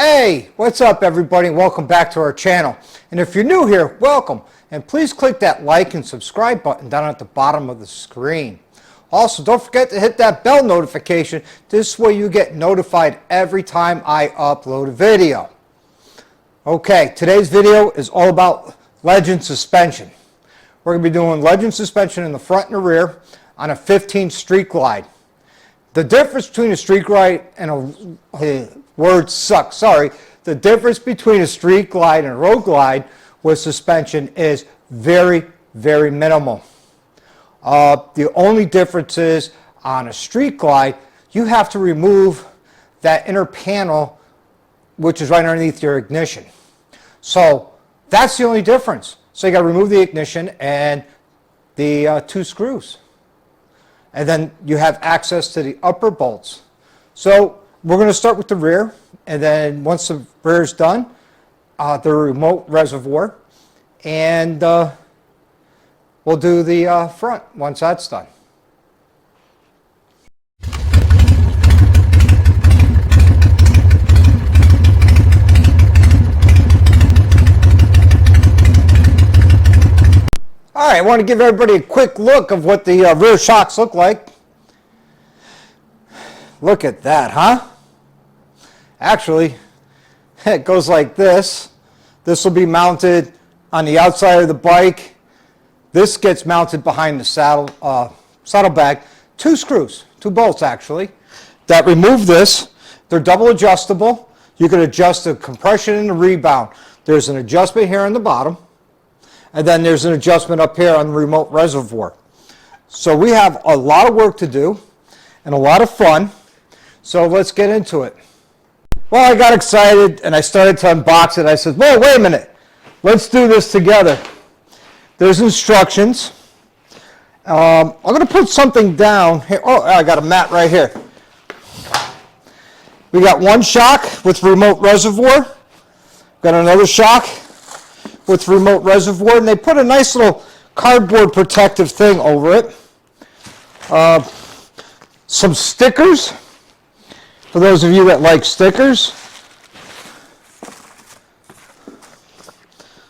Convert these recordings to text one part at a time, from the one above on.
Hey, what's up everybody? Welcome back to our channel. And if you're new here, welcome. And please click that like and subscribe button down at the bottom of the screen. Also, don't forget to hit that bell notification. This way you get notified every time I upload a video. Okay, today's video is all about Legend suspension. We're going to be doing Legend suspension in the front and the rear on a 15 street glide. The difference between a street glide and the difference between a street glide and a road glide with suspension is very, very minimal. The only difference is on a street glide, you have to remove that inner panel, which is right underneath your ignition. So that's the only difference. So you got to remove the ignition and the two screws. And then you have access to the upper bolts. So we're going to start with the rear, and then once the rear is done, the remote reservoir, and we'll do the front once that's done. All right, I want to give everybody a quick look of what the rear shocks look like. Look at that, huh? Actually, it goes like this. This will be mounted on the outside of the bike. This gets mounted behind the saddlebag. Two screws, two bolts actually, that remove this. They're double adjustable. You can adjust the compression and the rebound. There's an adjustment here on the bottom. And then there's an adjustment up here on the remote reservoir. So we have a lot of work to do and a lot of fun. So let's get into it. Well, I got excited and I started to unbox it. I said, whoa, wait a minute. Let's do this together. There's instructions. I'm going to put something down here. Oh, I got a mat right here. We got one shock with remote reservoir. Got another shock with remote reservoir, and they put a nice little cardboard protective thing over it. Some stickers for those of you that like stickers.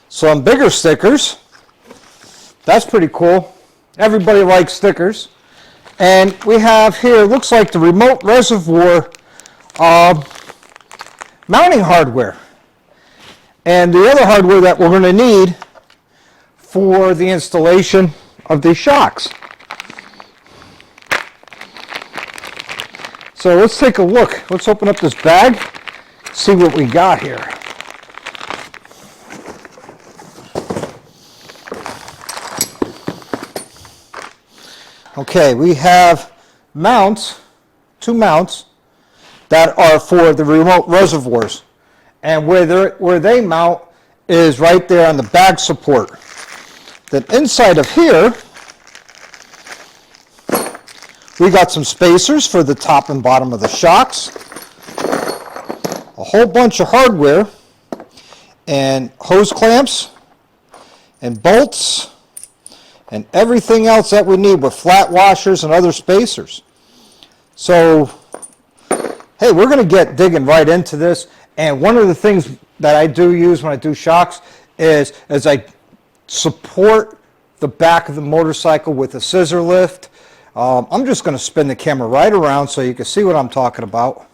Some bigger stickers. That's pretty cool. Everybody likes stickers. And we have here, looks like the remote reservoir mounting hardware. And the other hardware that we're going to need for the installation of these shocks. So let's take a look. Let's open up this bag, see what we got here. Okay, we have mounts, two mounts that are for the remote reservoirs. And where they mount is right there on the bag support. Then inside of here, we got some spacers for the top and bottom of the shocks, a whole bunch of hardware, and hose clamps, and bolts, and everything else that we need with flat washers and other spacers. So, hey, we're going to get digging right into this. And one of the things that I do use when I do shocks is I support the back of the motorcycle with a scissor lift. I'm just going to spin the camera right around so you can see what I'm talking about.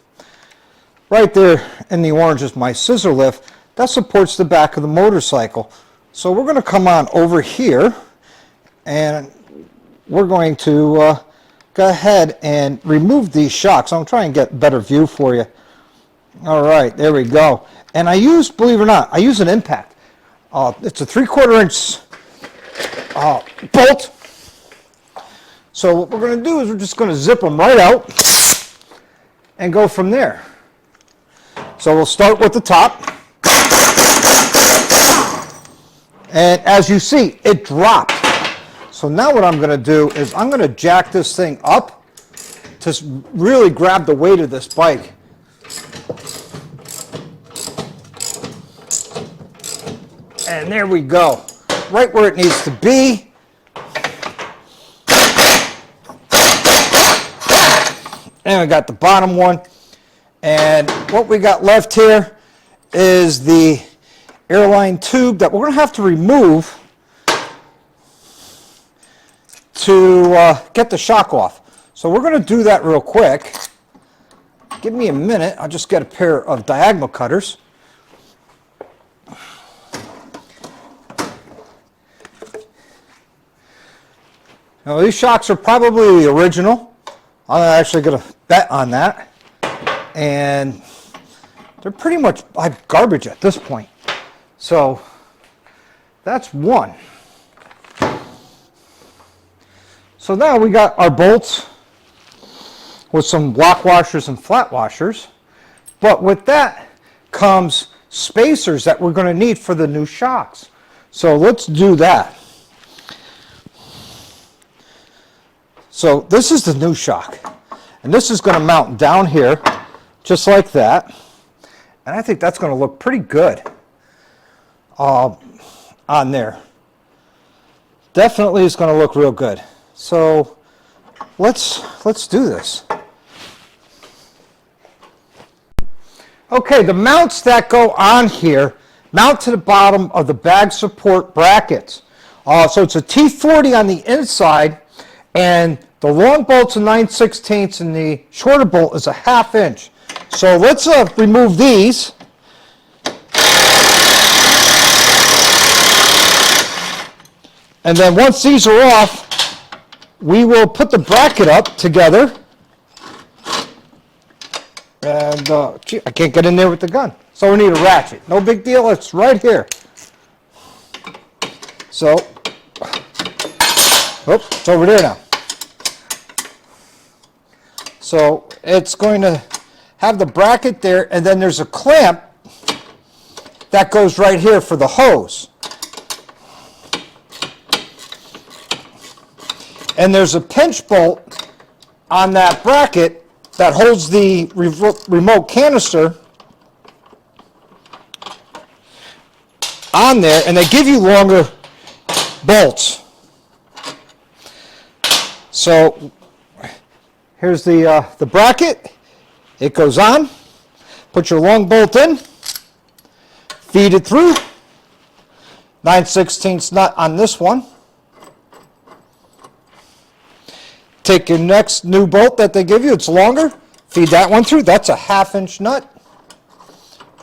Right there in the orange is my scissor lift. That supports the back of the motorcycle. So we're going to come on over here and we're going to go ahead and remove these shocks. I'm trying to get a better view for you. All right, there we go. And I use, believe it or not, I use an impact. It's a 3/4 inch bolt. So what we're going to do is we're just going to zip them right out and go from there. So we'll start with the top. And as you see, it dropped. So now what I'm going to do is I'm going to jack this thing up to really grab the weight of this bike. And there we go, right where it needs to be. And I got the bottom one. And what we got left here is the airline tube that we're going to have to remove to get the shock off. So we're going to do that real quick. Give me a minute. I'll just get a pair of diagonal cutters. Now, these shocks are probably the original. I'm actually going to bet on that. And they're pretty much like garbage at this point. So that's one. So now we got our bolts with some lock washers and flat washers. But with that comes spacers that we're going to need for the new shocks. So let's do that. So this is the new shock. And this is going to mount down here just like that. And I think that's going to look pretty good on there. Definitely is going to look real good. So let's do this. Okay, the mounts that go on here mount to the bottom of the bag support brackets. So it's a T40 on the inside, and the long bolt's a 9/16 and the shorter bolt is a 1/2 inch. So let's remove these. And then once these are off, we will put the bracket up together. And gee, I can't get in there with the gun. So we need a ratchet. No big deal, it's right here. So, oh, it's over there now. So it's going to have the bracket there, and then there's a clamp that goes right here for the hose. And there's a pinch bolt on that bracket that holds the remote canister on there, and they give you longer bolts. So here's the bracket. It goes on. Put your long bolt in. Feed it through. 9/16 nut on this one. Take your next new bolt that they give you, it's longer, feed that one through. That's a 1/2 inch nut.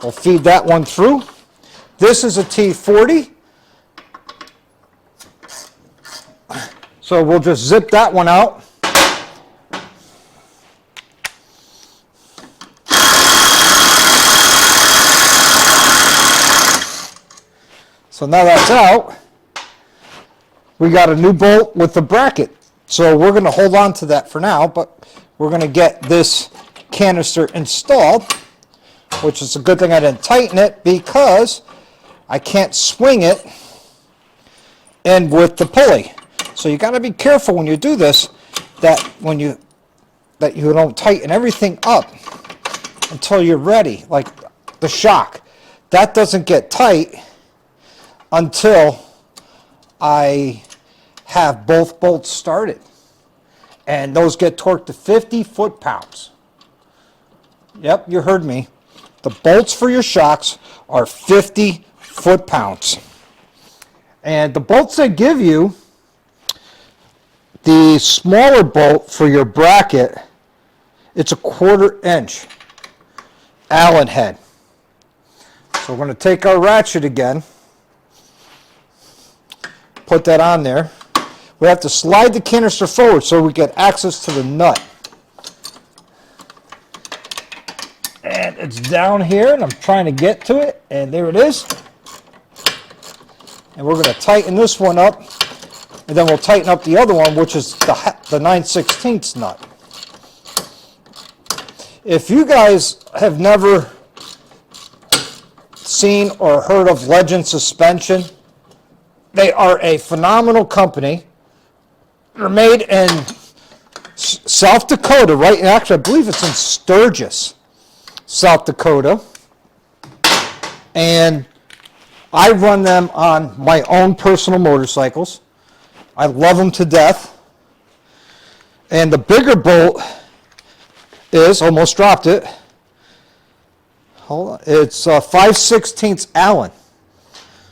We'll feed that one through. This is a T40. So we'll just zip that one out. So now that's out. We got a new bolt with the bracket. So we're going to hold on to that for now, but we're going to get this canister installed, which is a good thing I didn't tighten it because I can't swing it in with the pulley. So you got to be careful when you do this that you don't tighten everything up until you're ready, like the shock. That doesn't get tight until I have both bolts started, and those get torqued to 50 foot-pounds. Yep, you heard me. The bolts for your shocks are 50 foot-pounds. And the bolts they give you, the smaller bolt for your bracket, it's a 1/4 inch Allen head. So we're going to take our ratchet again, put that on there. We have to slide the canister forward so we get access to the nut. And it's down here, and I'm trying to get to it, and there it is. And we're going to tighten this one up, and then we'll tighten up the other one, which is the 9/16 nut. If you guys have never seen or heard of Legend Suspension, they are a phenomenal company. They're made in South Dakota, right? Actually, I believe it's in Sturgis, South Dakota. And I run them on my own personal motorcycles. I love them to death. And the bigger bolt is, almost dropped it, hold on, it's 5/16 Allen.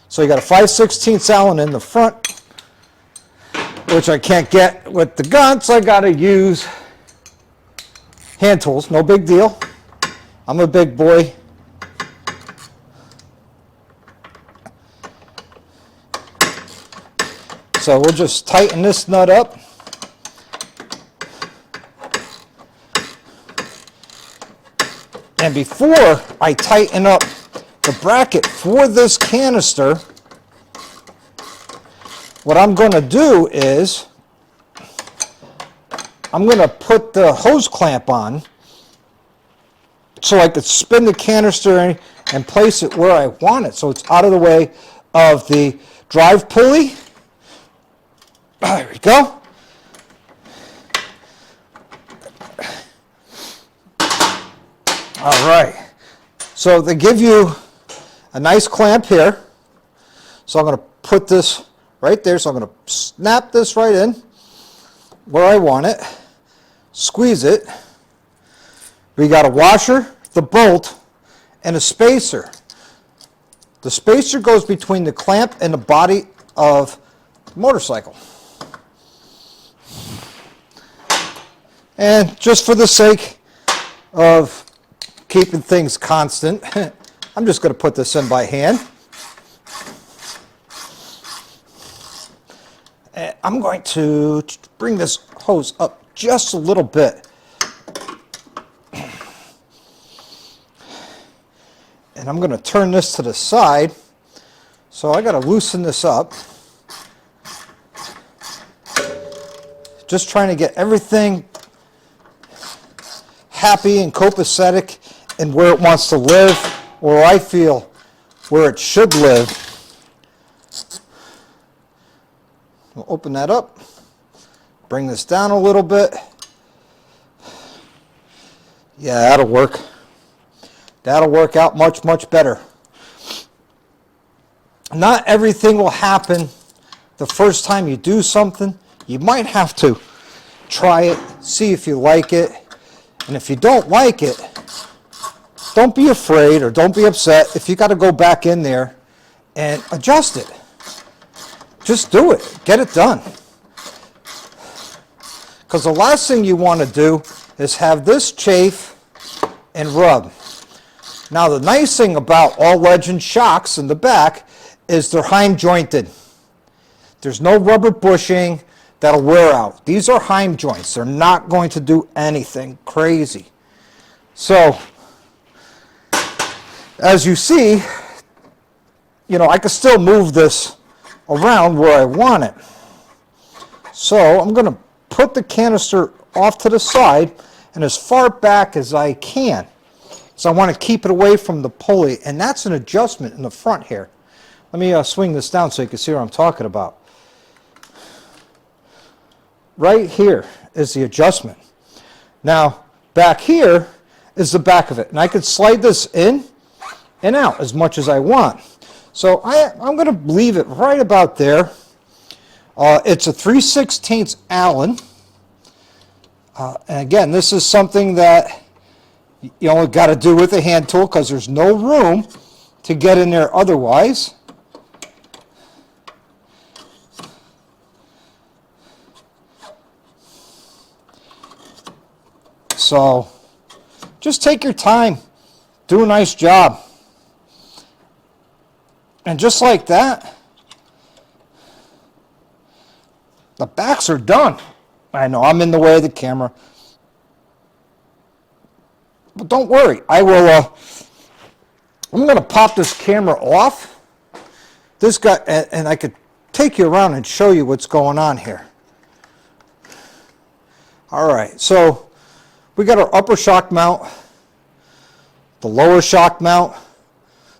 So you got a 5/16 Allen in the front, which I can't get with the gun, so I got to use hand tools. No big deal. I'm a big boy. So we'll just tighten this nut up. And before I tighten up the bracket for this canister, what I'm going to do is I'm going to put the hose clamp on so I could spin the canister and place it where I want it, so it's out of the way of the drive pulley. There we go. All right. So they give you a nice clamp here. So I'm going to put this right there. So I'm going to snap this right in where I want it. Squeeze it. We got a washer, the bolt, and a spacer. The spacer goes between the clamp and the body of the motorcycle. And just for the sake of keeping things constant, I'm just going to put this in by hand. And I'm going to bring this hose up just a little bit. And I'm going to turn this to the side. So I got to loosen this up. Just trying to get everything happy and copacetic and where it wants to live, or I feel where it should live. We'll open that up, bring this down a little bit. Yeah, that'll work. That'll work out much, much better. Not everything will happen the first time you do something. You might have to try it, see if you like it. And if you don't like it, don't be afraid or don't be upset if you got to go back in there and adjust it. Just do it. Get it done. Because the last thing you want to do is have this chafe and rub. Now the nice thing about all Legend shocks in the back is they're Heim jointed. There's no rubber bushing that'll wear out. These are Heim joints. They're not going to do anything crazy. So, as you see, you know, I can still move this around where I want it. So I'm going to put the canister off to the side and as far back as I can. So I want to keep it away from the pulley, and that's an adjustment in the front here. Let me swing this down so you can see what I'm talking about. Right here is the adjustment. Now, back here is the back of it, and I can slide this in and out as much as I want. So I'm going to leave it right about there. It's a 3/16 Allen. And again, this is something that you only got to do with a hand tool because there's no room to get in there otherwise. So just take your time, do a nice job. And just like that, the backs are done. I know I'm in the way of the camera. But don't worry, I'm going to pop this camera off. This guy, and I could take you around and show you what's going on here. All right, so we got our upper shock mount, the lower shock mount,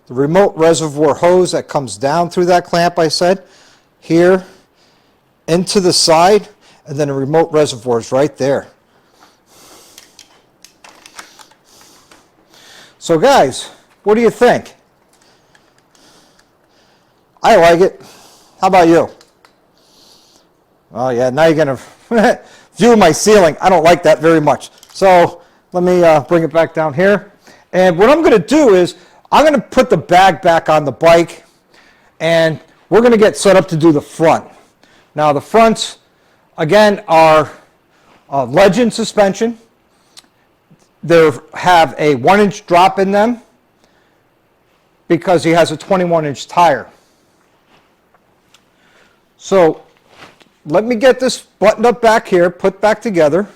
the remote reservoir hose that comes down through that clamp I said, here, into the side, and then the remote reservoir is right there. So guys, what do you think? I like it. How about you? Oh yeah, now you're going to view my ceiling. I don't like that very much. So let me bring it back down here. And what I'm going to do is I'm going to put the bag back on the bike, and we're going to get set up to do the front. Now the fronts, again, are Legend suspension. They have a 1-inch drop in them because he has a 21-inch tire. So let me get this buttoned up back here, put back together,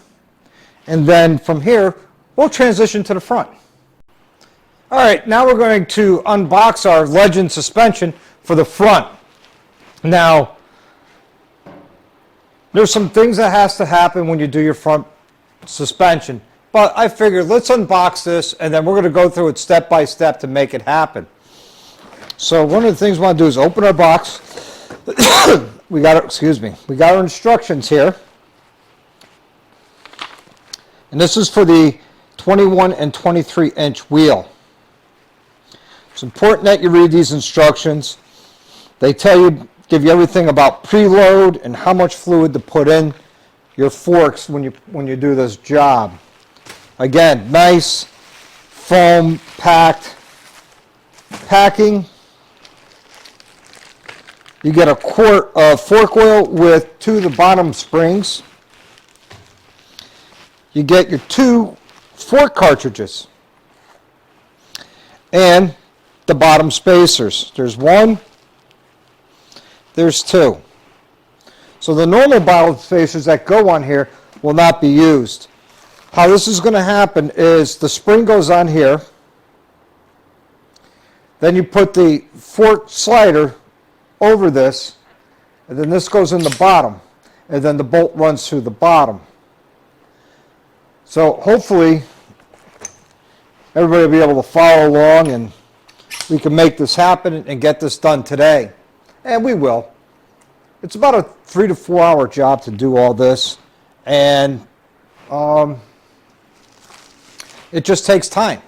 and then from here we'll transition to the front. All right, now we're going to unbox our Legend suspension for the front. Now, there's some things that has to happen when you do your front suspension, but I figured let's unbox this and then we're going to go through it step by step to make it happen. So one of the things we want to do is open our box. we got our instructions here. And this is for the 21 and 23-inch wheel. It's important that you read these instructions. They tell you, give you everything about preload and how much fluid to put in your forks when you do this job. Again, nice foam packed packing. You get a quart of fork oil with 2 of the bottom springs. You get your 2 fork cartridges and the bottom spacers. There's 1, there's 2. So the normal bottom spacers that go on here will not be used. How this is going to happen is the spring goes on here, then you put the fork slider over this, and then this goes in the bottom, and then the bolt runs through the bottom. So hopefully everybody will be able to follow along and we can make this happen and get this done today. And we will. It's about a 3 to 4 hour job to do all this, and it just takes time.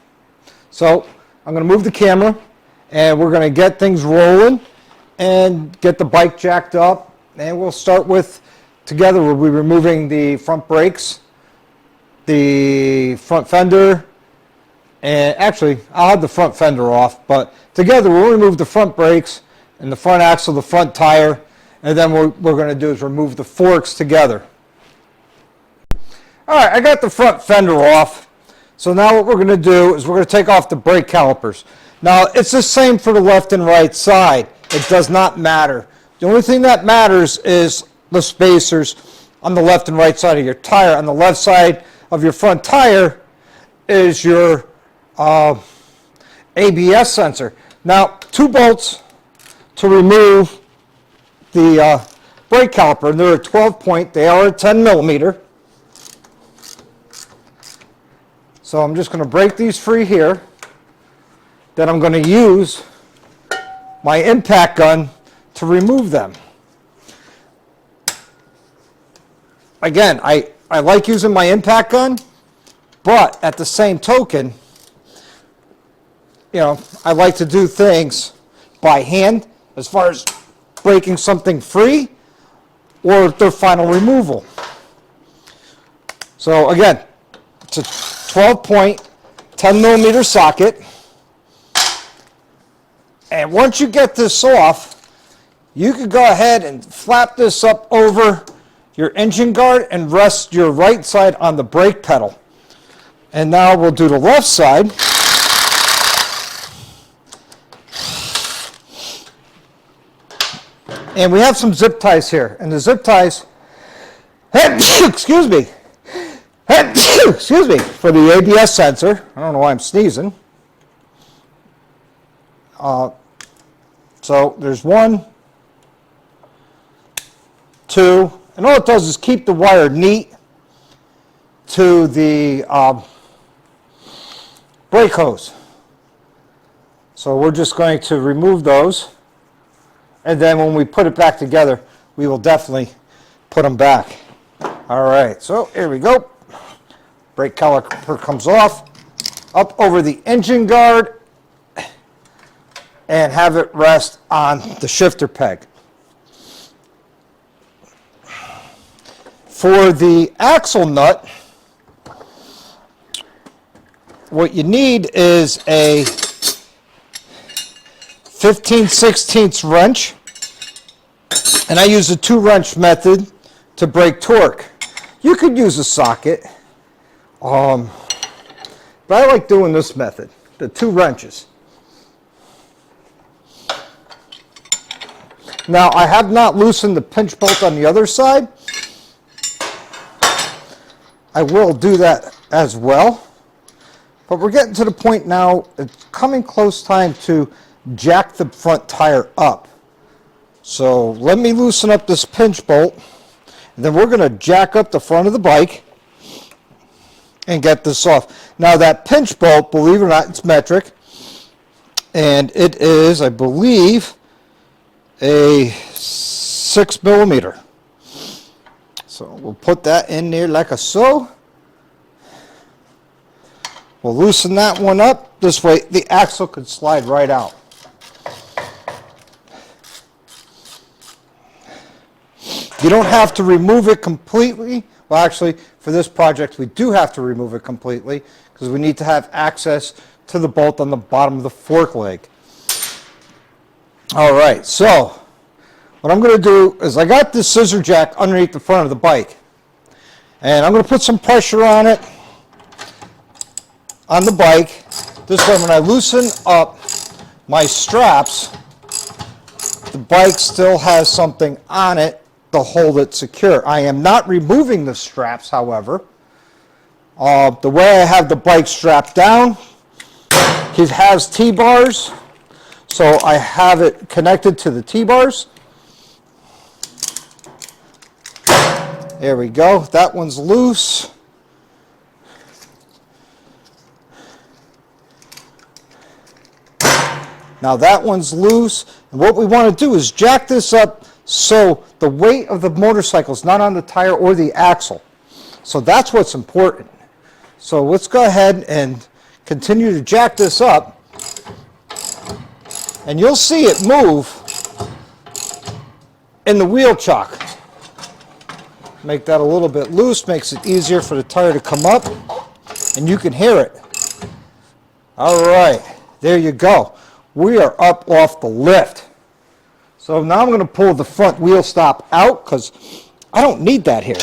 So I'm going to move the camera and we're going to get things rolling and get the bike jacked up, and we'll start with, together we'll be removing the front brakes, the front fender, and actually I'll have the front fender off, but together we'll remove the front brakes and the front axle, the front tire, and then what we're going to do is remove the forks together. Alright, I got the front fender off, so now what we're going to do is we're going to take off the brake calipers. Now it's the same for the left and right side. It does not matter. The only thing that matters is the spacers on the left and right side of your tire. On the left side of your front tire is your ABS sensor. Now 2 bolts to remove the brake caliper. They're a 12 point. They are a 10 millimeter. So I'm just going to break these free here. Then I'm going to use my impact gun to remove them. Again, I like using my impact gun, but at the same token, you know, I like to do things by hand as far as breaking something free or their final removal. So again, it's a 12 point 10 millimeter socket. And once you get this off, you can go ahead and flap this up over your engine guard and rest your right side on the brake pedal. And now we'll do the left side. And we have some zip ties here. And the zip ties, excuse me, for the ABS sensor. I don't know why I'm sneezing. So there's 1, 2, and all it does is keep the wire neat to the brake hose. So we're just going to remove those, and then when we put it back together, we will definitely put them back. All right, so here we go. Brake caliper comes off, up over the engine guard, and have it rest on the shifter peg. For the axle nut, what you need is a 15/16 wrench, and I use a 2-wrench method to break torque. You could use a socket, but I like doing this method, the 2 wrenches. Now, I have not loosened the pinch bolt on the other side. I will do that as well. But we're getting to the point now, it's coming close time to jack the front tire up. So let me loosen up this pinch bolt, and then we're going to jack up the front of the bike and get this off. Now that pinch bolt, believe it or not, it's metric, and it is, I believe, a 6mm. So we'll put that in there like a so. We'll loosen that one up. This way the axle could slide right out. You don't have to remove it completely. Well, actually, for this project, we do have to remove it completely because we need to have access to the bolt on the bottom of the fork leg. All right, so what I'm going to do is I got this scissor jack underneath the front of the bike, and I'm going to put some pressure on it, on the bike. This way, when I loosen up my straps, the bike still has something on it to hold it secure. I am not removing the straps, however. The way I have the bike strapped down, it has T-bars, so I have it connected to the T-bars. There we go. That one's loose. Now that one's loose. And what we want to do is jack this up so the weight of the motorcycle is not on the tire or the axle. So that's what's important. So let's go ahead and continue to jack this up. And you'll see it move in the wheel chock. Make that a little bit loose, makes it easier for the tire to come up, and you can hear it. All right, there you go. We are up off the lift. So now I'm going to pull the front wheel stop out because I don't need that here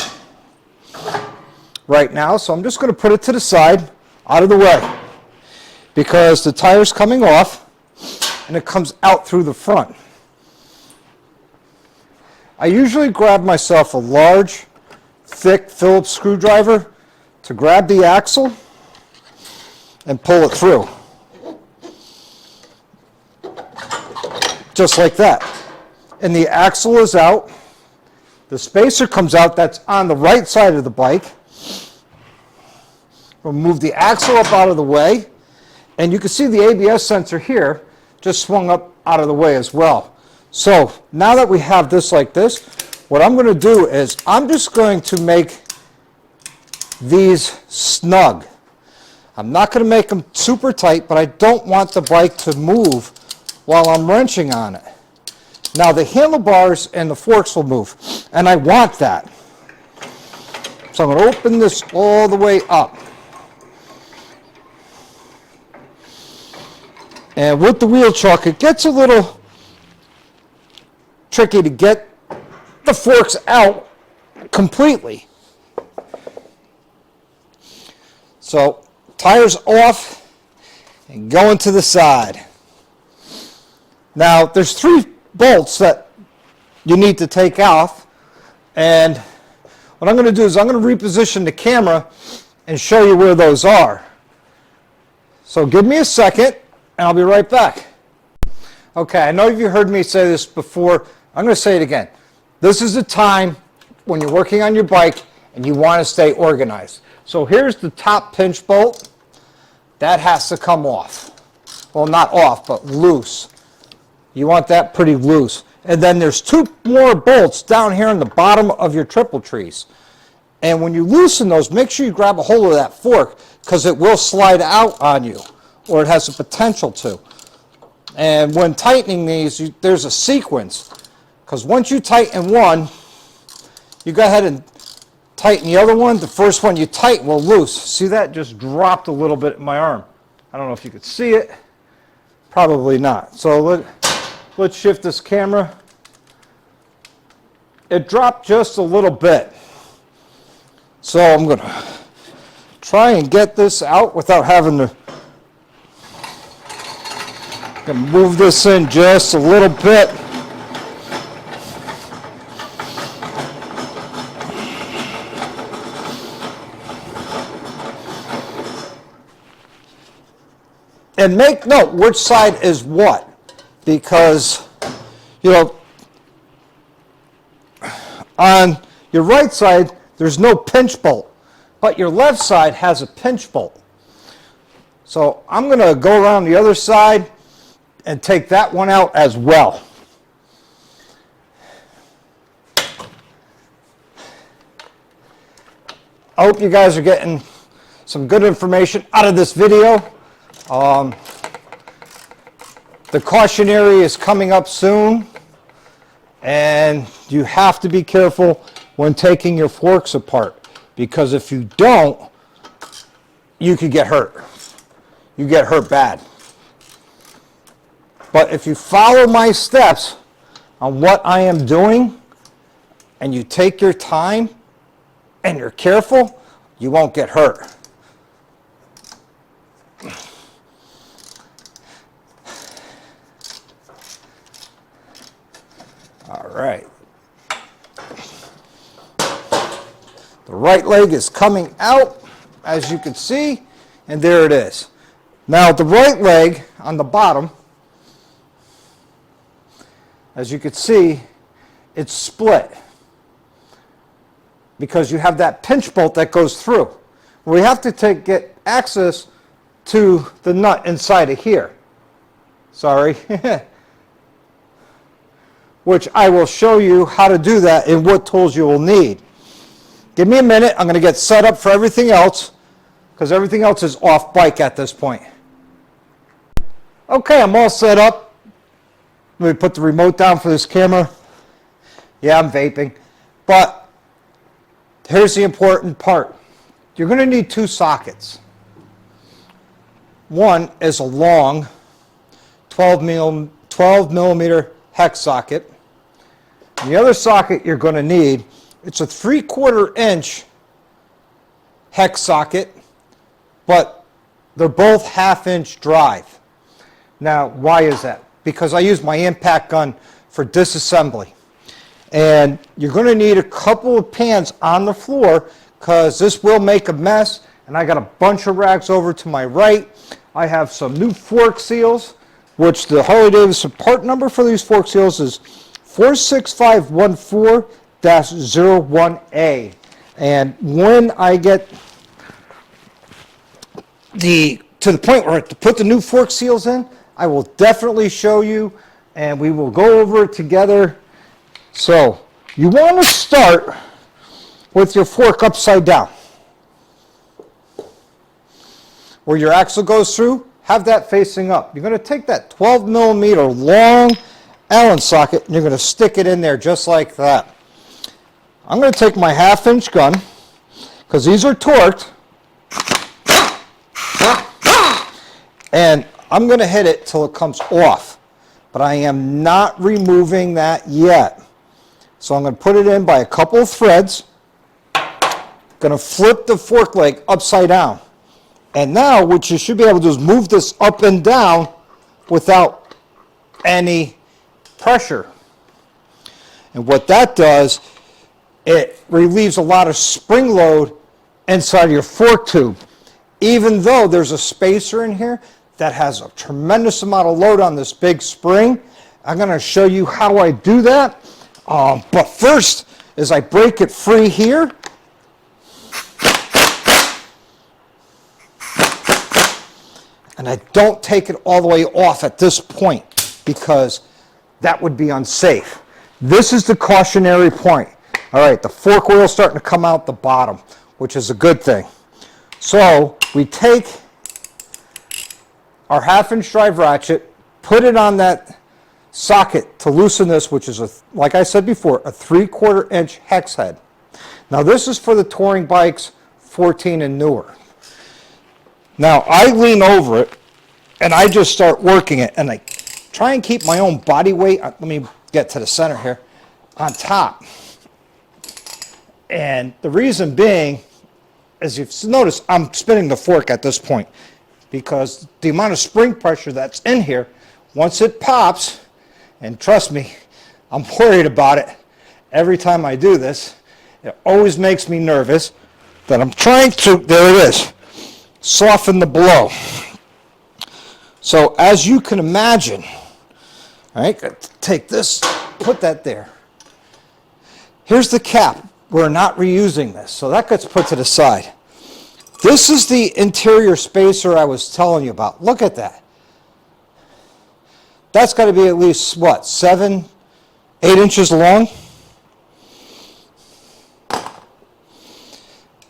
right now. So I'm just going to put it to the side, out of the way, because the tire's coming off and it comes out through the front. I usually grab myself a large, thick Phillips screwdriver to grab the axle and pull it through. Just like that. And the axle is out. The spacer comes out, that's on the right side of the bike. We'll move the axle up out of the way. And you can see the ABS sensor here just swung up out of the way as well. So now that we have this like this, what I'm going to do is I'm just going to make these snug. I'm not going to make them super tight, but I don't want the bike to move while I'm wrenching on it. Now the handlebars and the forks will move, and I want that. So I'm going to open this all the way up. And with the wheel chock, it gets a little tricky to get the forks out completely. So tires off and going to the side. Now there's 3 bolts that you need to take off, and what I'm going to do is I'm going to reposition the camera and show you where those are. So give me a second and I'll be right back. Okay, I know you heard me say this before. I'm going to say it again. This is the time when you're working on your bike and you want to stay organized. So here's the top pinch bolt. That has to come off. Well, not off, but loose. You want that pretty loose. And then there's 2 more bolts down here in the bottom of your triple trees. And when you loosen those, make sure you grab a hold of that fork because it will slide out on you, or it has the potential to. And when tightening these, there's a sequence, because once you tighten one, you go ahead and tighten the other one. The first one you tighten will loose. See that? Just dropped a little bit in my arm. I don't know if you could see it. Probably not. So let's shift this camera. It dropped just a little bit. So I'm going to try and get this out without having to move this in just a little bit. And make note which side is what, because, you know, on your right side, there's no pinch bolt, but your left side has a pinch bolt. So I'm going to go around the other side and take that one out as well. I hope you guys are getting some good information out of this video. The cautionary is coming up soon, and you have to be careful when taking your forks apart, because if you don't, you could get hurt. You get hurt bad. But if you follow my steps on what I am doing, and you take your time and you're careful, you won't get hurt. All right. The right leg is coming out, as you can see, and there it is. Now the right leg on the bottom, as you can see, it's split because you have that pinch bolt that goes through. We have to get access to the nut inside of here. Sorry. Which I will show you how to do that and what tools you will need. Give me a minute. I'm going to get set up for everything else, because everything else is off bike at this point. Okay, I'm all set up. Let me put the remote down for this camera. Yeah, I'm vaping. But here's the important part. You're going to need two sockets. One is a long 12 millimeter hex socket. And the other socket you're going to need, it's a 3/4 inch hex socket, but they're both 1/2 inch drive. Now, why is that? Because I use my impact gun for disassembly. And you're going to need a couple of pans on the floor, because this will make a mess. And I got a bunch of racks over to my right. I have some new fork seals, which the Harley-Davidson part number for these fork seals is 46514-01A. And when I get to the point where I have to put the new fork seals in, I will definitely show you, and we will go over it together. So you want to start with your fork upside down. Where your axle goes through, have that facing up. You're going to take that 12 millimeter long Allen socket and you're going to stick it in there just like that. I'm going to take my 1/2 inch gun, because these are torqued, and I'm going to hit it till it comes off. But I am not removing that yet. So I'm going to put it in by a couple of threads. Going to flip the fork leg upside down. And now what you should be able to do is move this up and down without any pressure. And what that does, it relieves a lot of spring load inside your fork tube. Even though there's a spacer in here that has a tremendous amount of load on this big spring, I'm going to show you how I do that. But first, as I break it free here, and I don't take it all the way off at this point, because that would be unsafe. This is the cautionary point. All right, the fork oil is starting to come out the bottom, which is a good thing. So we take our 1/2 inch drive ratchet, put it on that socket to loosen this, which is, like I said before, a 3/4 inch hex head. Now this is for the touring bikes 14 and newer. Now I lean over it and I just start working it, and I try and keep my own body weight, let me get to the center here, on top. And the reason being, as you've noticed, I'm spinning the fork at this point because the amount of spring pressure that's in here, once it pops, and trust me, I'm worried about it every time I do this, it always makes me nervous that I'm trying to, there it is, soften the blow. So as you can imagine, all right, take this, put that there. Here's the cap. We're not reusing this, so that gets put to the side. This is the interior spacer I was telling you about. Look at that. That's got to be at least, what, 7, 8 inches long?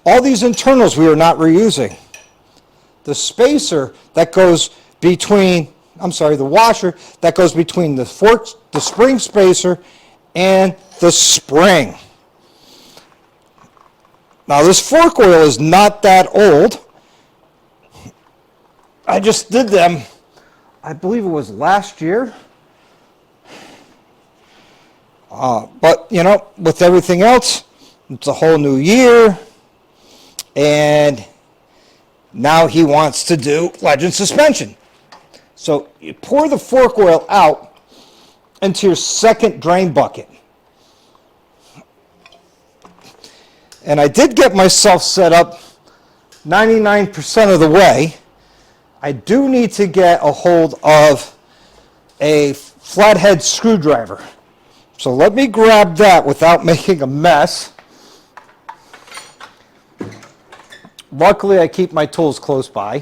All these internals we are not reusing. The spacer that goes between, the washer that goes between the fork, the spring spacer, and the spring. Now this fork oil is not that old. I just did them, I believe it was last year. But you know, with everything else, it's a whole new year. And now he wants to do Legend suspension. So you pour the fork oil out into your second drain bucket. And I did get myself set up 99% of the way. I do need to get a hold of a flathead screwdriver. So let me grab that without making a mess. Luckily, I keep my tools close by.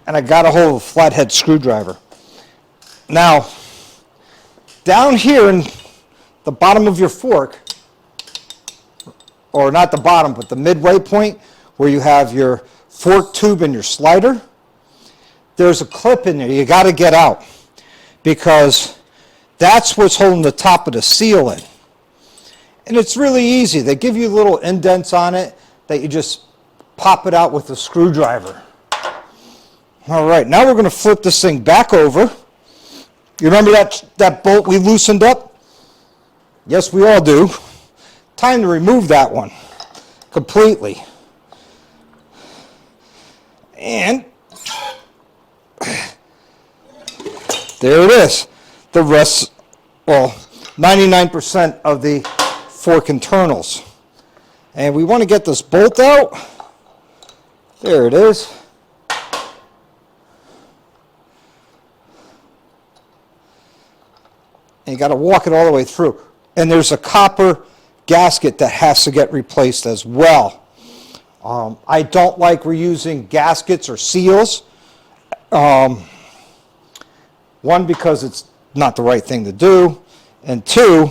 And I got a hold of a flathead screwdriver. Now, down here in the bottom of your fork, or not the bottom, but the midway point where you have your fork tube and your slider, there's a clip in there you got to get out because that's what's holding the top of the seal in. And it's really easy. They give you little indents on it that you just pop it out with a screwdriver. All right, now we're going to flip this thing back over. You remember that bolt we loosened up? Yes, we all do. Time to remove that one completely. And there it is. The rest, well, 99% of the fork internals. And we want to get this bolt out. There it is. And you got to walk it all the way through. And there's a copper gasket that has to get replaced as well. I don't like reusing gaskets or seals. One, because it's not the right thing to do. And two,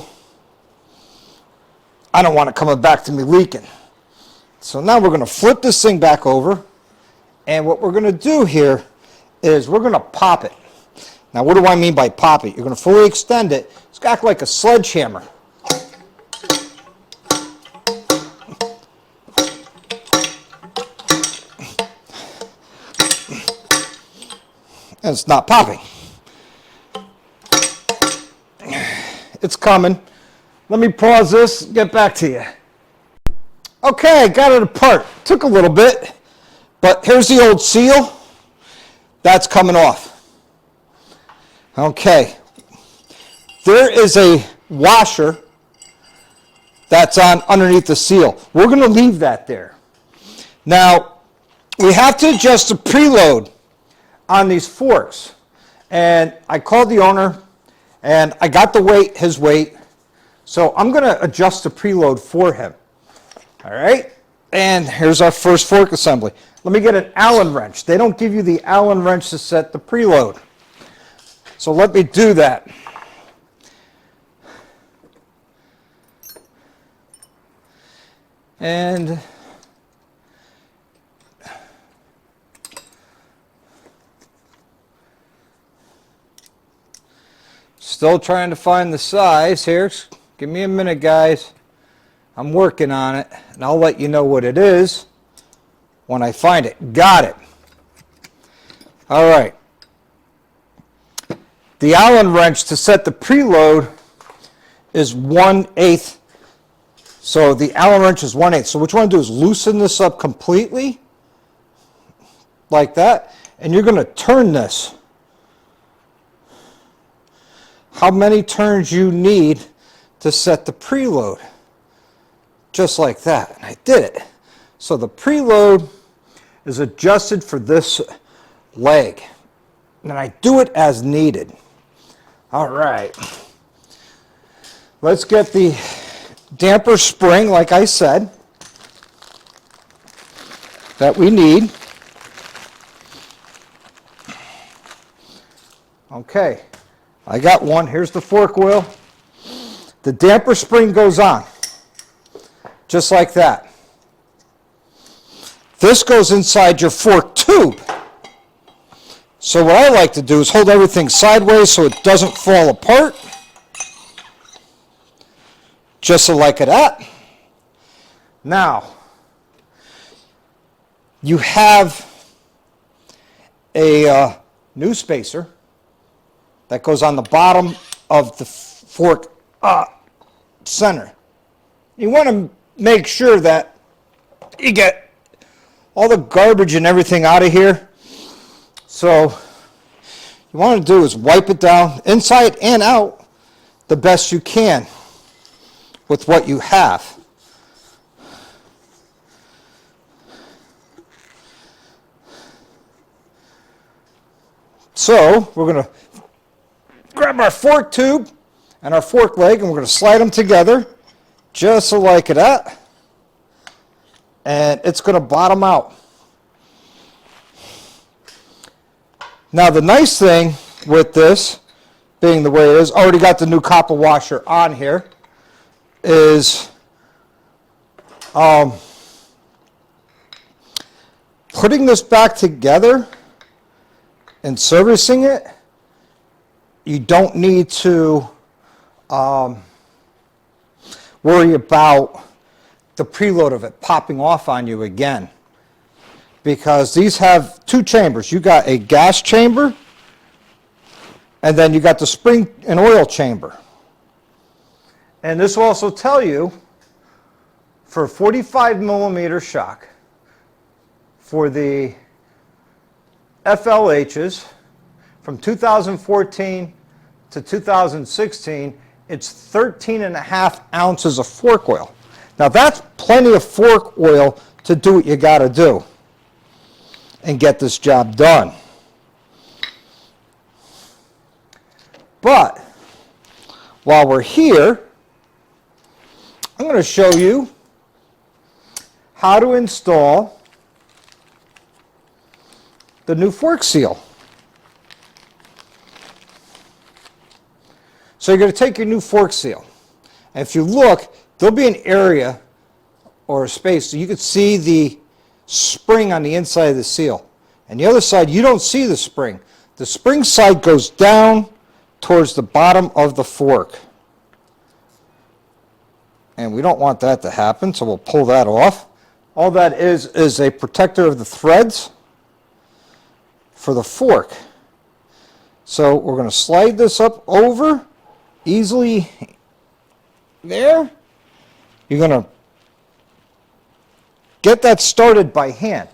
I don't want it coming back to me leaking. So now we're going to flip this thing back over. And what we're going to do here is we're going to pop it. Now, what do I mean by pop it? You're going to fully extend it. It's got to act like a sledgehammer. And it's not popping. It's coming. Let me pause this, get back to you. Okay, got it apart. Took a little bit, but here's the old seal. That's coming off. Okay, there is a washer that's on underneath the seal. We're going to leave that there. Now, we have to adjust the preload on these forks. And I called the owner, and I got the weight, his weight. So I'm going to adjust the preload for him. All right, and here's our first fork assembly. Let me get an Allen wrench. They don't give you the Allen wrench to set the preload. So let me do that. And still trying to find the size here. It's Give me a minute, guys. I'm working on it, and I'll let you know what it is when I find it. Got it. All right. The Allen wrench to set the preload is 1/8. So the Allen wrench is 1/8. So what you want to do is loosen this up completely, like that, and you're going to turn this. How many turns you need to set the preload? Just like that, and I did it. So the preload is adjusted for this leg, and I do it as needed. All right, let's get the damper spring, like I said, that we need. Okay, I got one. Here's the fork wheel. The damper spring goes on, just like that. This goes inside your fork tube. So what I like to do is hold everything sideways so it doesn't fall apart. Just like that. Now, you have a new spacer that goes on the bottom of the fork center. You want to make sure that you get all the garbage and everything out of here. So you want to do is wipe it down inside and out the best you can with what you have. So we're going to grab our fork tube and our fork leg, and we're going to slide them together just like that, and it's going to bottom out. Now the nice thing with this being the way it is, already got the new copper washer on here, is putting this back together and servicing it. You don't need to worry about the preload of it popping off on you again, because these have two chambers. You got a gas chamber, and then you got the spring and oil chamber. And this will also tell you, for 45 millimeter shock for the FLHs from 2014 to 2016, it's 13.5 ounces of fork oil. Now that's plenty of fork oil to do what you got to do and get this job done. But while we're here, I'm going to show you how to install the new fork seal. So you're going to take your new fork seal, and if you look, there'll be an area or a space so you can see the spring on the inside of the seal. And the other side, you don't see the spring. The spring side goes down towards the bottom of the fork. And we don't want that to happen, so we'll pull that off. All that is a protector of the threads for the fork. So we're going to slide this up over easily there. You're going to get that started by hand.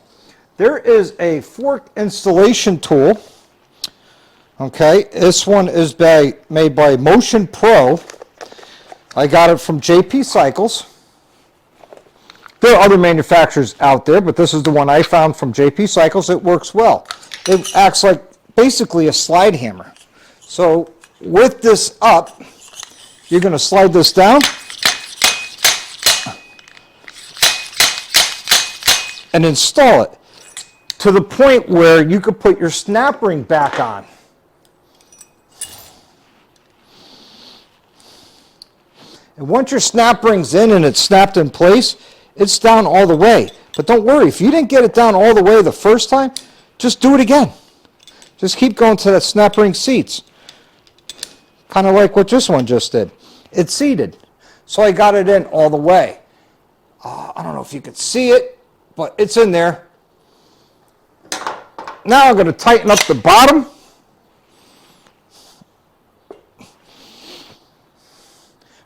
There is a fork installation tool. Okay, this one is made by Motion Pro. I got it from JP Cycles. There are other manufacturers out there, but this is the one I found from JP Cycles. It works well. It acts like basically a slide hammer. So with this up, you're going to slide this down and install it to the point where you could put your snap ring back on. And once your snap ring's in and it's snapped in place, it's down all the way. But don't worry, if you didn't get it down all the way the first time, just do it again. Just keep going to that snap ring seats. Kind of like what this one just did. It's seated. So I got it in all the way. I don't know if you could see it, but it's in there. Now I'm going to tighten up the bottom.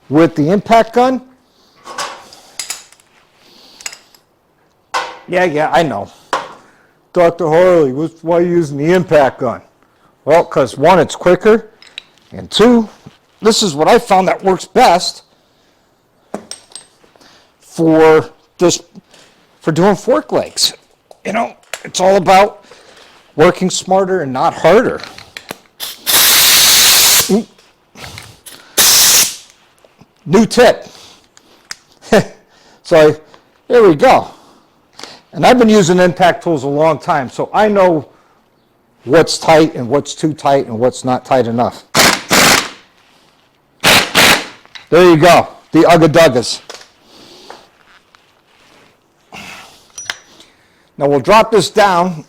With the impact gun. Yeah, I know. Dr. Harley, why are you using the impact gun? Well, because one, it's quicker, and two, this is what I found that works best for doing fork legs. You know, it's all about working smarter and not harder. Ooh. New tip. So here we go. And I've been using impact tools a long time, so I know what's tight and what's too tight and what's not tight enough. There you go, the Ugga-Duggas. Now we'll drop this down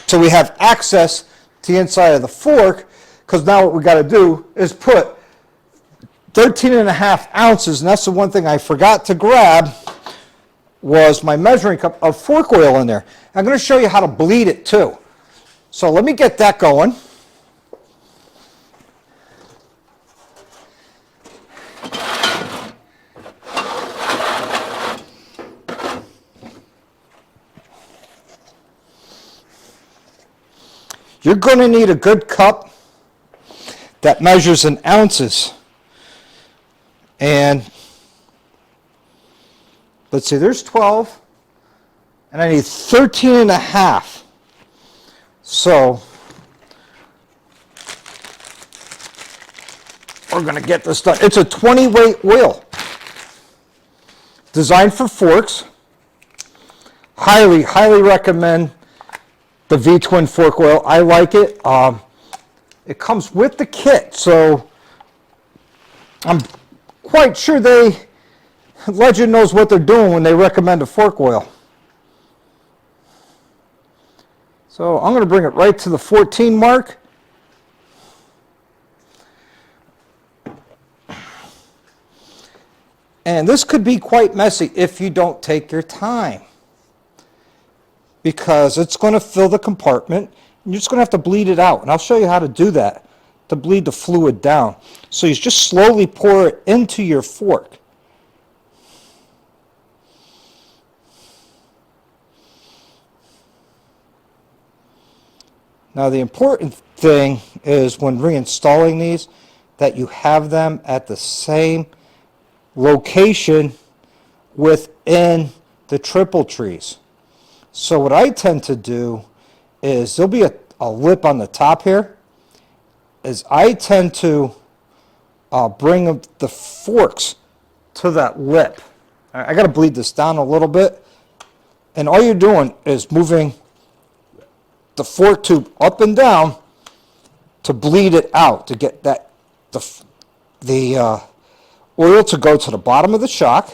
so we have access to the inside of the fork, because now what we got to do is put 13.5 ounces, and that's the one thing I forgot to grab, was my measuring cup of fork oil in there. I'm going to show you how to bleed it too. So let me get that going. You're going to need a good cup that measures in ounces. And let's see, there's 12, and I need 13.5. So we're going to get this done. It's a 20 weight oil, designed for forks. Highly, highly recommend the V-Twin fork oil. I like it. It comes with the kit, so I'm quite sure Legend knows what they're doing when they recommend a fork oil. So I'm going to bring it right to the 14 mark. And this could be quite messy if you don't take your time, because it's going to fill the compartment and you're just going to have to bleed it out. And I'll show you how to do that, to bleed the fluid down. So you just slowly pour it into your fork. Now the important thing is when reinstalling these, that you have them at the same location within the triple trees. So what I tend to do is, there'll be a lip on the top here, is I tend to bring the forks to that lip. I got to bleed this down a little bit, and all you're doing is moving the fork tube up and down to bleed it out, to get that the oil to go to the bottom of the shock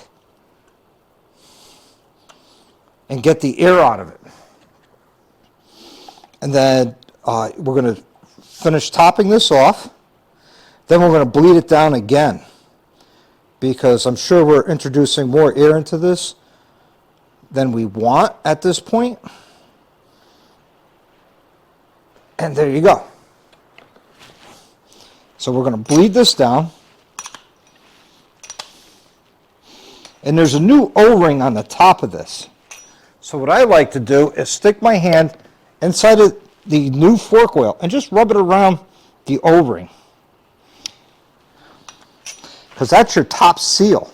and get the air out of it. And then we're going to finish topping this off. Then we're going to bleed it down again, because I'm sure we're introducing more air into this than we want at this point. And there you go. So we're going to bleed this down. And there's a new O-ring on the top of this. So what I like to do is stick my hand inside of the new fork oil and just rub it around the O-ring, because that's your top seal.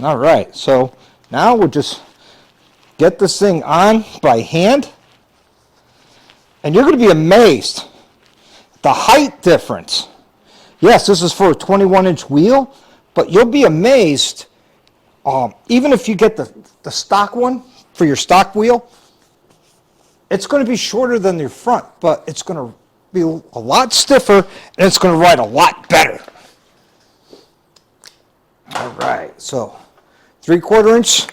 All right, so now we'll just get this thing on by hand, and you're going to be amazed the height difference. Yes, this is for a 21-inch wheel, but you'll be amazed, even if you get the stock one for your stock wheel, it's going to be shorter than your front, but it's going to be a lot stiffer, and it's going to ride a lot better. All right, so 3/4 inch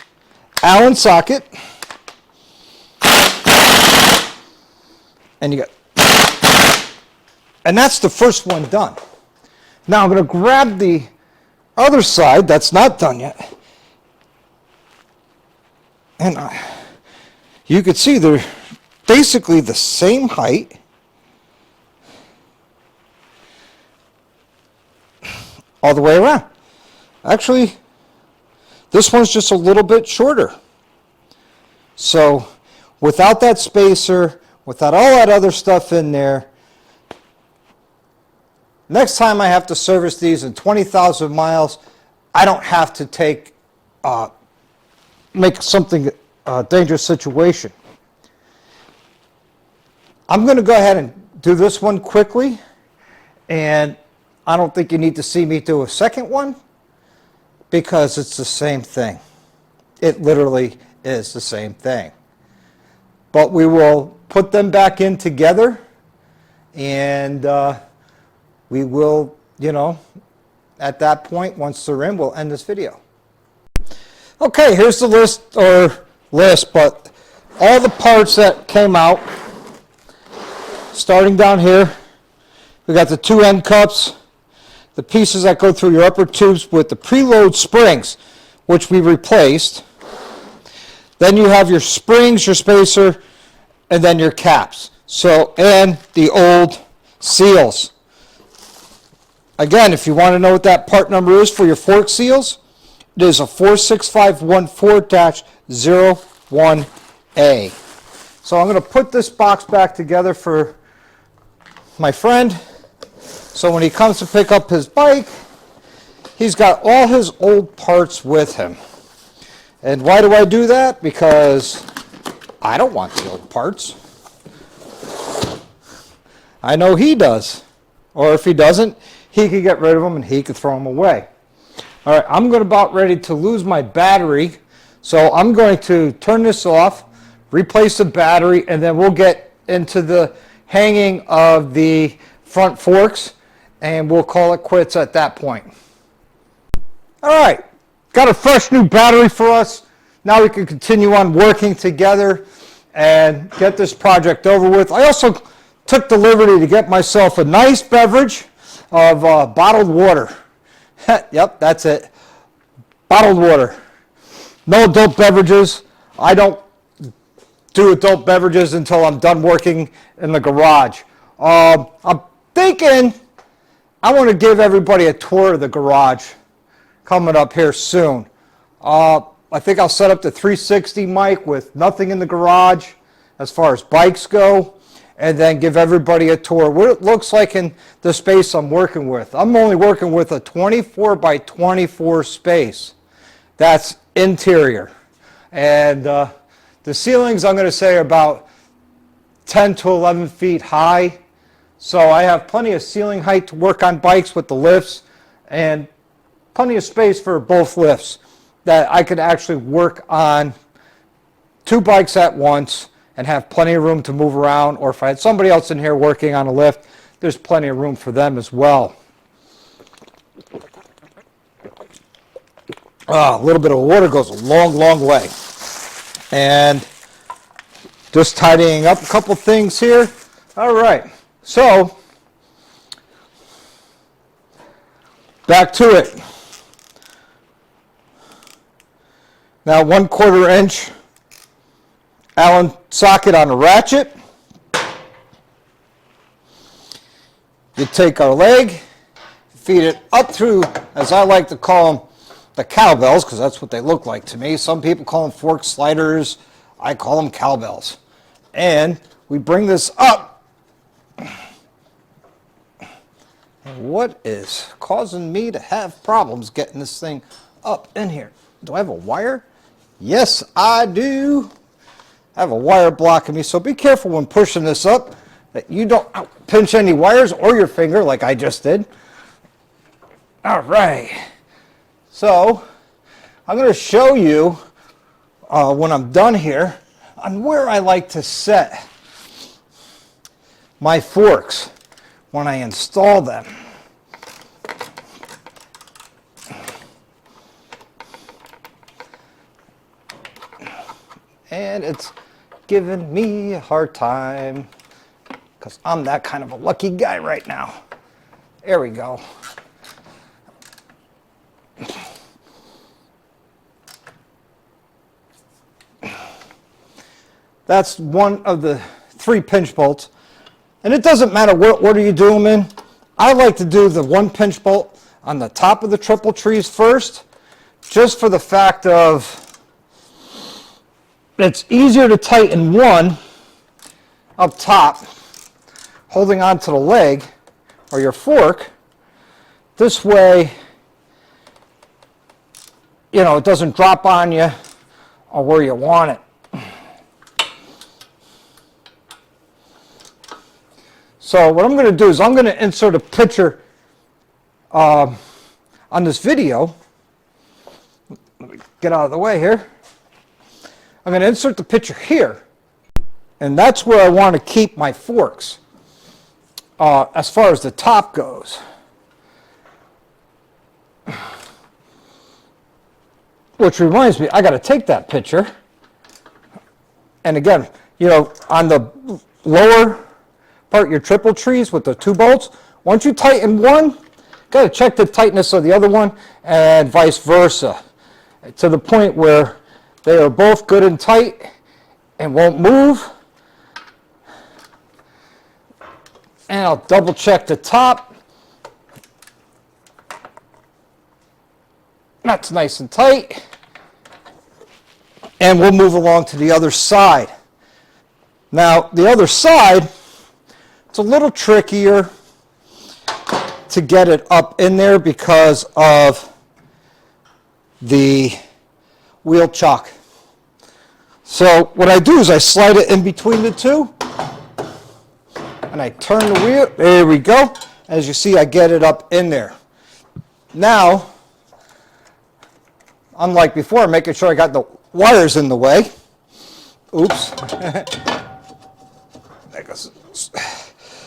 Allen socket, and and that's the first one done. Now I'm going to grab the other side that's not done yet. And you can see they're basically the same height. All the way around. Actually, this one's just a little bit shorter. So without that spacer, without all that other stuff in there, next time I have to service these in 20,000 miles, I don't have to make something a dangerous situation. I'm going to go ahead and do this one quickly, and I don't think you need to see me do a second one because it's the same thing. It literally is the same thing. But we will put them back in together, and we will, at that point, once they're in, we'll end this video. Okay, here's the list, but all the parts that came out. Starting down here, we got the 2 end cups, the pieces that go through your upper tubes with the preload springs, which we replaced. Then you have your springs, your spacer, and then your caps. So, and the old seals. Again, if you want to know what that part number is for your fork seals, it is a 46514-01A. So I'm going to put this box back together for my friend. So when he comes to pick up his bike, he's got all his old parts with him. And why do I do that? Because I don't want the old parts. I know he does. Or if he doesn't, he could get rid of them and he could throw them away. All right, I'm about ready to lose my battery. So I'm going to turn this off, replace the battery, and then we'll get into the hanging of the front forks, and we'll call it quits at that point. All right, got a fresh new battery for us. Now we can continue on working together and get this project over with. I also took the liberty to get myself a nice beverage of bottled water. Yep, that's it. Bottled water. No adult beverages. I don't do adult beverages until I'm done working in the garage. I'm thinking I want to give everybody a tour of the garage coming up here soon. I think I'll set up the 360 mic with nothing in the garage as far as bikes go, and then give everybody a tour what it looks like in the space I'm working with. I'm only working with a 24 by 24 space. That's interior. And the ceilings, I'm going to say, are about 10 to 11 feet high. So I have plenty of ceiling height to work on bikes with the lifts, and plenty of space for both lifts that I could actually work on 2 bikes at once and have plenty of room to move around. Or if I had somebody else in here working on a lift, there's plenty of room for them as well. A little bit of water goes a long, long way. And just tidying up a couple things here. All right, so back to it. Now 1/4 inch Allen socket on a ratchet. You take our leg, feed it up through, as I like to call them, the cowbells, because that's what they look like to me. Some people call them fork sliders. I call them cowbells. And we bring this up. And what is causing me to have problems getting this thing up in here? Do I have a wire? Yes, I do. I have a wire blocking me, so be careful when pushing this up that you don't pinch any wires or your finger like I just did. All right. So I'm going to show you when I'm done here on where I like to set my forks when I install them. And it's giving me a hard time because I'm that kind of a lucky guy right now. There we go. That's one of the 3 pinch bolts. And it doesn't matter what order you do them in. I like to do the 1 pinch bolt on the top of the triple trees first, just for the fact of it's easier to tighten one up top, holding on to the leg or your fork. This way, you know, it doesn't drop on you or where you want it. So what I'm going to do is I'm going to insert a picture on this video. Let me get out of the way here. I'm going to insert the picture here, and that's where I want to keep my forks as far as the top goes. Which reminds me, I got to take that picture. And again, you know, on the lower part, your triple trees with the 2 bolts, once you tighten one, got to check the tightness of the other one, and vice versa, to the point where they are both good and tight and won't move. And I'll double check the top. That's nice and tight. And we'll move along to the other side. Now, the other side, it's a little trickier to get it up in there because of the wheel chock. So what I do is I slide it in between the 2, and I turn the wheel. There we go. As you see, I get it up in there. Now, unlike before, making sure I got the wires in the way. Oops.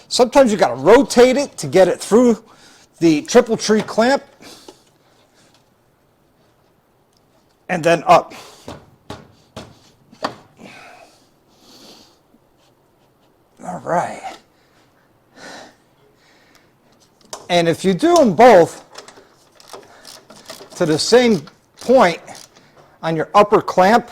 Sometimes you got to rotate it to get it through the triple tree clamp and then up. All right. And if you do them both to the same point on your upper clamp,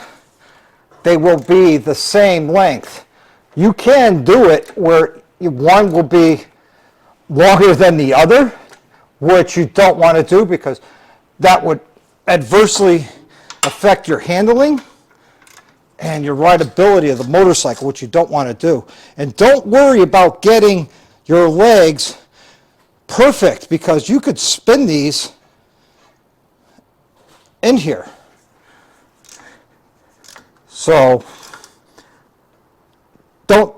they will be the same length. You can do it where one will be longer than the other, which you don't want to do because that would adversely affect your handling and your rideability of the motorcycle, which you don't want to do. And don't worry about getting your legs perfect, because you could spin these in here. So don't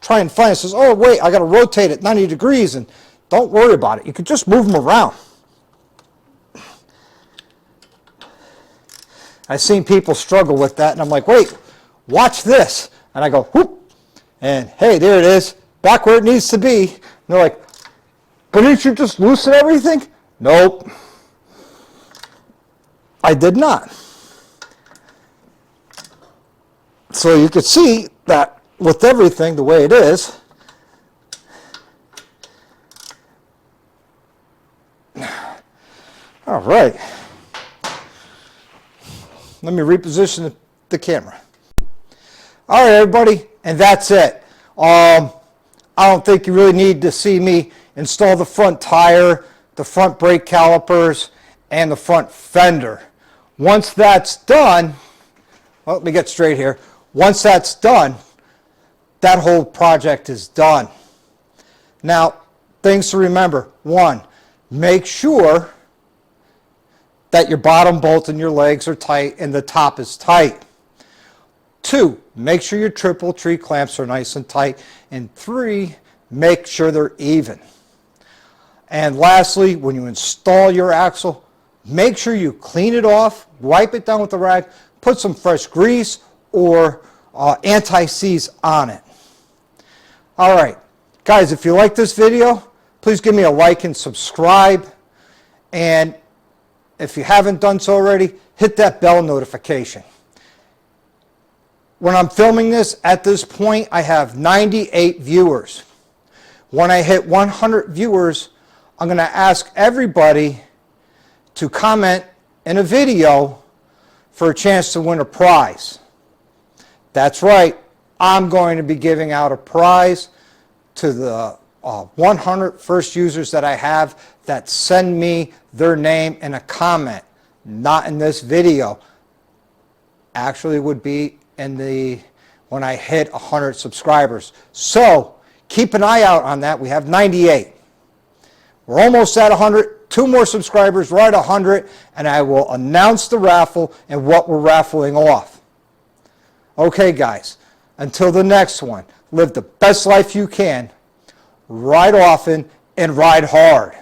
try and find it. Says, oh wait, I got to rotate it 90 degrees, and don't worry about it. You could just move them around. I've seen people struggle with that, and I'm like, wait, watch this. And I go, whoop, and hey, there it is, back where it needs to be. And they're like, but didn't you just loosen everything? Nope, I did not. So you can see that with everything the way it is, all right. Let me reposition the camera. All right, everybody, and that's it. I don't think you really need to see me install the front tire, the front brake calipers, and the front fender. Once that's done, well, let me get straight here. Once that's done, that whole project is done. Now, things to remember. 1, make sure that your bottom bolt and your legs are tight and the top is tight. 2, make sure your triple tree clamps are nice and tight. And 3, make sure they're even. And lastly, when you install your axle, make sure you clean it off, wipe it down with a rag, put some fresh grease or anti-seize on it. All right, guys, if you like this video, please give me a like and subscribe. And if you haven't done so already, hit that bell notification. When I'm filming this, at this point, I have 98 viewers. When I hit 100 viewers, I'm going to ask everybody to comment in a video for a chance to win a prize. That's right, I'm going to be giving out a prize to the 100 first users that I have that send me their name in a comment. Not in this video. Actually would be in the when I hit 100 subscribers. So keep an eye out on that. We have 98. We're almost at 100. 2 more subscribers, right at 100, and I will announce the raffle and what we're raffling off. Okay, guys, until the next one, live the best life you can, ride often, and ride hard.